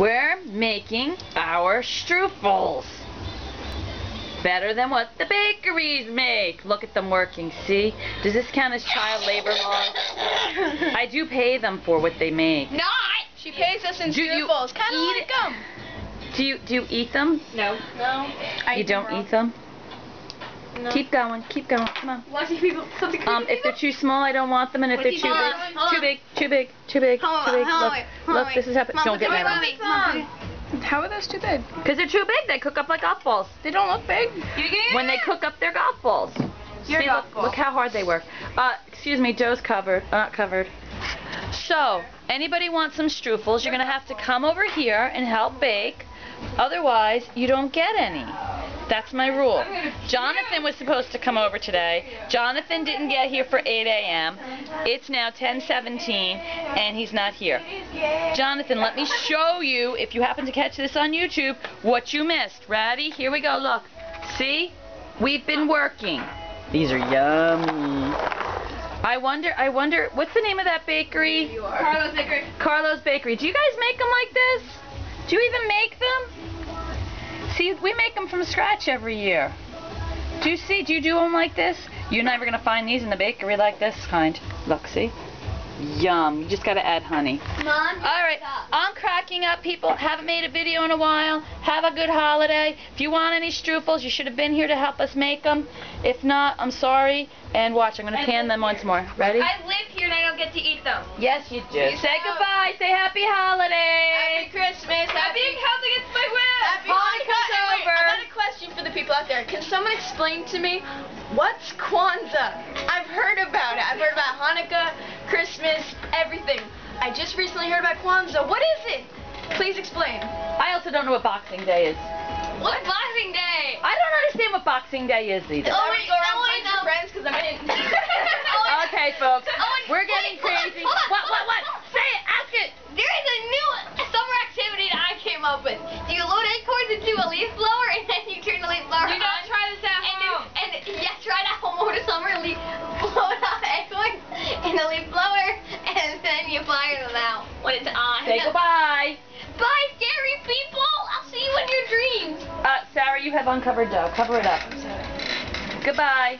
We're making our strufels. Better than what the bakeries make. Look at them working, see? Does this count as child labor laws? I do pay them for what they make. Not! She pays us in strufels. Kind of like them. Do you eat them? No. No. You don't eat them? No. Keep going, come on. If they're too small, I don't want them, and if they're too big. Look, this is happening. Don't get mad at me. How are those too big? Because they're too big. They cook up like golf balls. They don't look big. When they cook up, they're golf balls. See, look how hard they work. Excuse me, Joe's not covered. So, anybody want some strufels, you're going to have to come over here and help bake. Otherwise, you don't get any. That's my rule. Jonathan was supposed to come over today. Jonathan didn't get here for 8 a.m. It's now 10:17 and he's not here. Jonathan, let me show you, if you happen to catch this on YouTube, what you missed. Ready? Here we go. Look. See? We've been working. These are yummy. I wonder, what's the name of that bakery? Carlo's Bakery. Carlo's Bakery. Do you guys make them like this? Do you even make them? See, we make them from scratch every year. Do you see? Do you do them like this? You're never going to find these in the bakery like this kind. Look, see? Yum. You just got to add honey. Mom, alright, I'm cracking up, people. Haven't made a video in a while. Have a good holiday. If you want any strufels, you should have been here to help us make them. If not, I'm sorry. And watch, I'm going to pan them once more. Ready? I live here and I don't get to eat them. Yes, you do. Say goodbye. Say happy holiday. Happy Christmas. Happy How's against my will. Happy Hanukkah's over. I got a question for the people out there. Can someone explain to me what's Kwanzaa? I've heard about it. I've heard about Hanukkah, Christmas, everything. I just recently heard about Kwanzaa. What is it? Please explain. I also don't know what Boxing Day is. What's Boxing Day? I don't understand what Boxing Day is either. Oh, we go around with your friends because I'm in. Okay, folks. We're getting crazy. What? Say it. Ask it. There is a new summer activity that I came up with. You load acorns into a leaf blower and then you turn the leaf blower on. You don't try this at home. And yeah, try it at home over the summer and blow it out acorns in the leaf blower and then you fire them out when it's on. Say goodbye. Bye, scary people. I'll see you in your dreams. Sarah, you have uncovered dough. Cover it up. Goodbye.